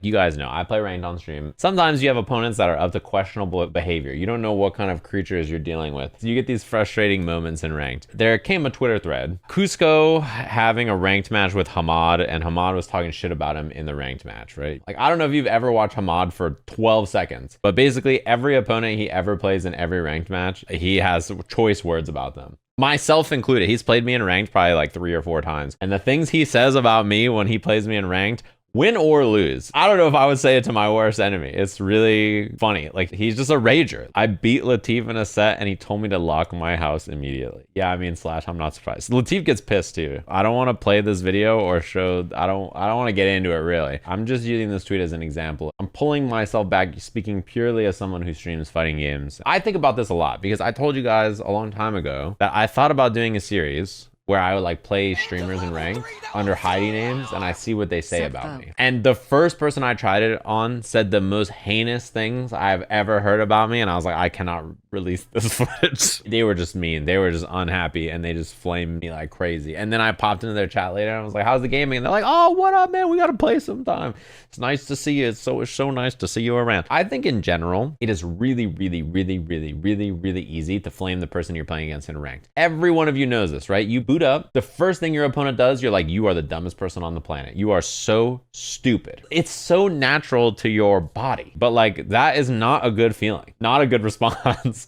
You guys know, I play ranked on stream. Sometimes you have opponents that are up to questionable behavior. You don't know what kind of creatures you're dealing with. So you get these frustrating moments in ranked. There came a Twitter thread. Cusco having a ranked match with Hamad, and Hamad was talking shit about him in the ranked match, right? Like, I don't know if you've ever watched Hamad for 12 seconds, but basically every opponent he ever plays in every ranked match, he has choice words about them. Myself included. He's played me in ranked probably like 3 or 4 times. And the things he says about me when he plays me in ranked, win or lose, I don't know if I would say it to my worst enemy. It's really funny. Like, he's just a rager. I beat Latif in a set and he told me to lock my house immediately. Yeah, I mean, slash, I'm not surprised. Latif gets pissed too. I don't want to play this video or show, I don't want to get into it really. I'm just using this tweet as an example. I'm pulling myself back, speaking purely as someone who streams fighting games. I think about this a lot because I told you guys a long time ago that I thought about doing a series where I would like play streamers in ranked under hiding names and I see what they say about me. And the first person I tried it on said the most heinous things I've ever heard about me, and I was like, I cannot release this footage. They were just mean. They were just unhappy and they just flamed me like crazy. And then I popped into their chat later and I was like, how's the gaming? And they're like, oh, what up, man? We gotta play sometime. It's nice to see you. It's so nice to see you around. I think in general, it is really easy to flame the person you're playing against in ranked. Every one of you knows this, right? You boot up, the first thing your opponent does, you're like, you are the dumbest person on the planet. You are so stupid. It's so natural to your body, but like, that is not a good feeling, not a good response.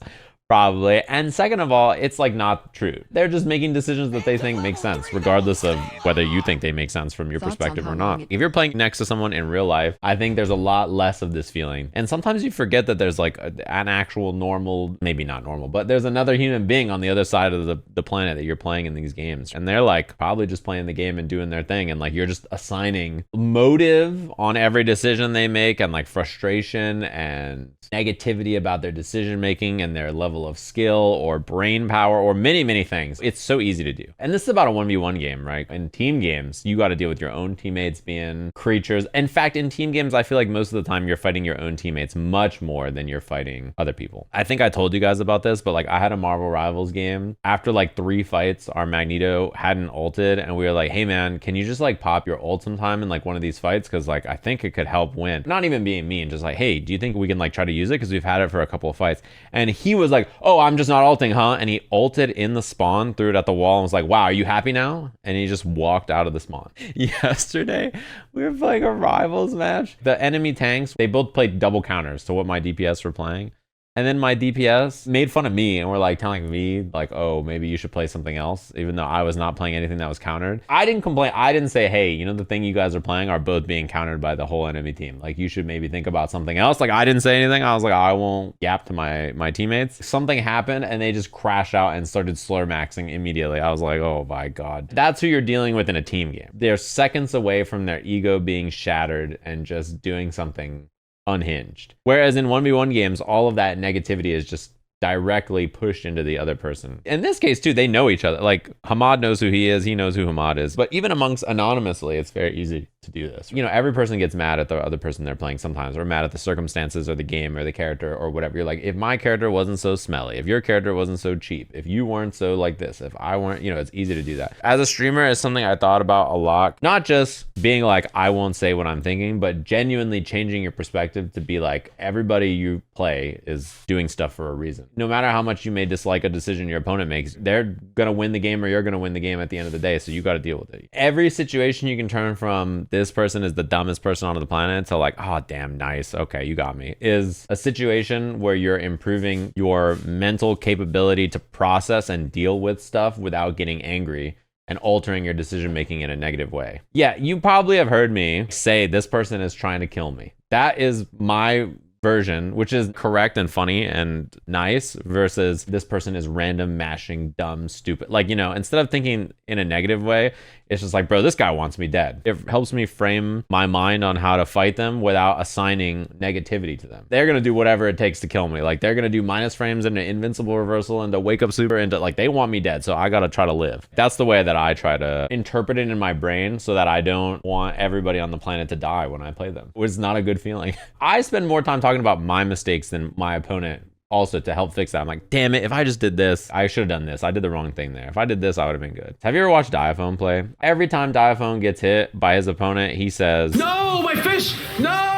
Probably. And second of all, it's like not true. They're just making decisions that they think make sense, regardless of whether you think they make sense from your perspective or not. If you're playing next to someone in real life, I think there's a lot less of this feeling. And sometimes you forget that there's like an actual normal, maybe not normal, but there's another human being on the other side of the planet that you're playing in these games. And they're like probably just playing the game and doing their thing. And like, you're just assigning motive on every decision they make and like frustration and negativity about their decision making and their level of skill or brain power or many things. It's so easy to do. And this is about a 1v1 game, right? In team games, you got to deal with your own teammates being creatures. In fact, in team games, I feel like most of the time you're fighting your own teammates much more than you're fighting other people. I think I told you guys about this, but like, I had a Marvel Rivals game. After like 3 fights, our Magneto hadn't ulted and we were like, hey man, can you just like pop your ult sometime in like one of these fights? Cause like, I think it could help win. Not even being mean, just like, hey, do you think we can like try to use it? Cause we've had it for a couple of fights. And he was like, oh, I'm just not ulting, huh? And he ulted in the spawn, threw it at the wall and was like, wow, are you happy now? And he just walked out of the spawn. Yesterday, we were playing a Rivals match. The enemy tanks, they both played double counters to what my DPS were playing. And then my DPS made fun of me and were like telling me like, oh, maybe you should play something else, even though I was not playing anything that was countered. I didn't complain. I didn't say, hey, you know, the thing you guys are playing are both being countered by the whole enemy team. Like, you should maybe think about something else. Like, I didn't say anything. I was like, I won't yap to my teammates. Something happened and they just crashed out and started slur maxing immediately. I was like, oh my God. That's who you're dealing with in a team game. They're seconds away from their ego being shattered and just doing something unhinged. Whereas in 1v1 games, all of that negativity is just directly pushed into the other person. In this case too, they know each other. Like, Hamad knows who he is, he knows who Hamad is. But even amongst anonymously, it's very easy to do this. You know, every person gets mad at the other person they're playing sometimes, or mad at the circumstances or the game or the character or whatever. You're like, if my character wasn't so smelly, if your character wasn't so cheap, if you weren't so like this, if I weren't, you know, it's easy to do that. As a streamer, it's something I thought about a lot. Not just being like, I won't say what I'm thinking, but genuinely changing your perspective to be like, everybody you play is doing stuff for a reason. No matter how much you may dislike a decision your opponent makes, they're gonna win the game or you're gonna win the game at the end of the day, so you gotta deal with it. Every situation you can turn from this person is the dumbest person on the planet to like, oh damn, nice, okay, you got me, is a situation where you're improving your mental capability to process and deal with stuff without getting angry and altering your decision making in a negative way. Yeah, you probably have heard me say this person is trying to kill me. That is my version, which is correct and funny and nice, versus this person is random, mashing, dumb, stupid. Like, you know, instead of thinking in a negative way, it's just like, bro, this guy wants me dead. It helps me frame my mind on how to fight them without assigning negativity to them. They're gonna do whatever it takes to kill me. Like, they're gonna do minus frames and an invincible reversal and a wake up super, and like, they want me dead, so I gotta try to live. That's the way that I try to interpret it in my brain, so that I don't want everybody on the planet to die when I play them. It's not a good feeling. I spend more time talking about my mistakes than my opponent Also, to help fix that, I'm like, damn it, if I just did this, I should have done this. I did the wrong thing there. If I did this, I would have been good. Have you ever watched Diaphone play? Every time Diaphone gets hit by his opponent, he says, "No, my fish, no!"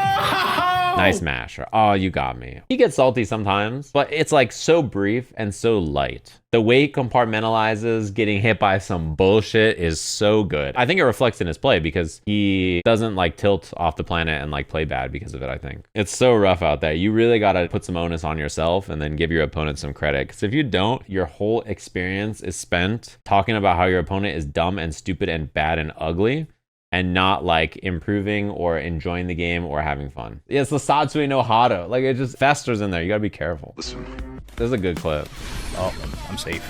Nice mash. Oh, you got me. He gets salty sometimes, but it's like so brief and so light. The way he compartmentalizes getting hit by some bullshit is so good. I think it reflects in his play because he doesn't like tilt off the planet and like play bad because of it, I think. It's so rough out there. You really got to put some onus on yourself and then give your opponent some credit. Because if you don't, your whole experience is spent talking about how your opponent is dumb and stupid and bad and ugly, and not like improving or enjoying the game or having fun. Yeah, it's the Satsui no Hado. Like it just festers in there. You gotta be careful. Listen. This is a good clip. Oh, I'm safe.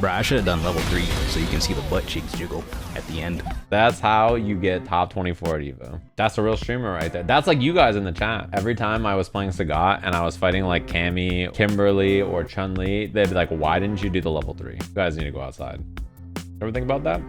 Bruh, I should have done level 3 so you can see the butt cheeks jiggle at the end. That's how you get top 24 at Evo. That's a real streamer right there. That's like you guys in the chat. Every time I was playing Sagat and I was fighting like Cammy, Kimberly, or Chun-Li, they'd be like, why didn't you do the level 3? You guys need to go outside. Ever think about that?